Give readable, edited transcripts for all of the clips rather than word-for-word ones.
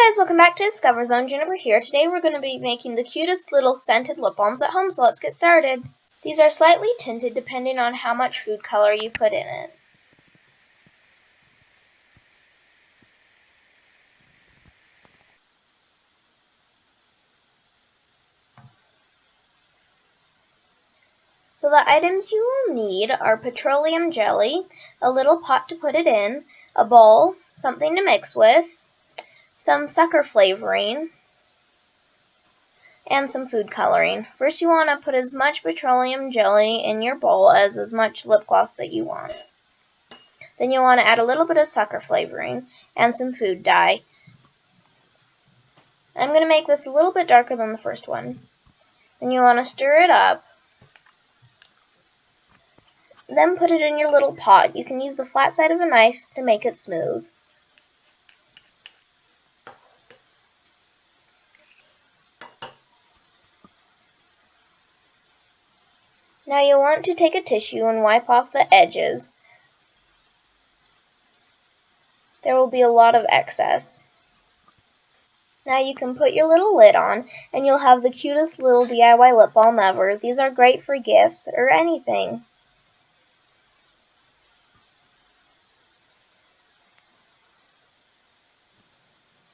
guys, welcome back to Discover Zone. Jennifer here. Today we're going to be making the cutest little scented lip balms at home, so let's get started. These are slightly tinted depending on how much food color you put in it. So the items you will need are petroleum jelly, a little pot to put it in, a bowl, something to mix with, some sucker flavoring, and some food coloring. First you want to put as much petroleum jelly in your bowl as much lip gloss that you want. Then you'll want to add a little bit of sucker flavoring and some food dye. I'm going to make this a little bit darker than the first one. Then you want to stir it up. Then put it in your little pot. You can use the flat side of a knife to make it smooth. Now you'll want to take a tissue and wipe off the edges. There will be a lot of excess. Now you can put your little lid on and you'll have the cutest little DIY lip balm ever. These are great for gifts or anything.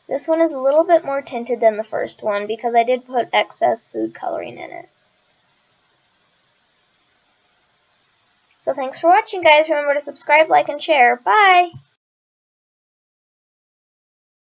This one is a little bit more tinted than the first one because I did put excess food coloring in it. So thanks for watching, guys. Remember to subscribe, like, and share. Bye!